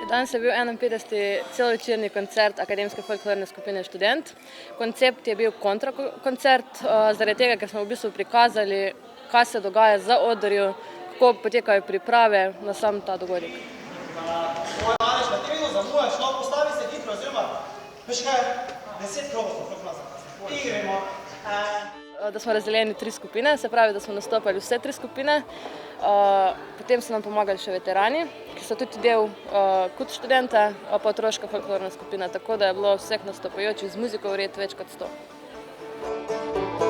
Danes je bil 51. celovečerni koncert Akademske folklorne skupine Študent. Koncept je bil kontrakoncert, zaradi tega, ker smo v bistvu prikazali, kaj se dogaja za odrju, kako potekajo priprave na sam ta dogodek. Da smo razdeljeni v 3 skupine, se pravi, da smo nastopali vse 3 skupine. Potem so nam pomagali še veterani, ki so tudi del KUD Študenta, pa otroška folklorna skupina, tako da je bilo vseh nastopajočih z muziko vred več kot 100.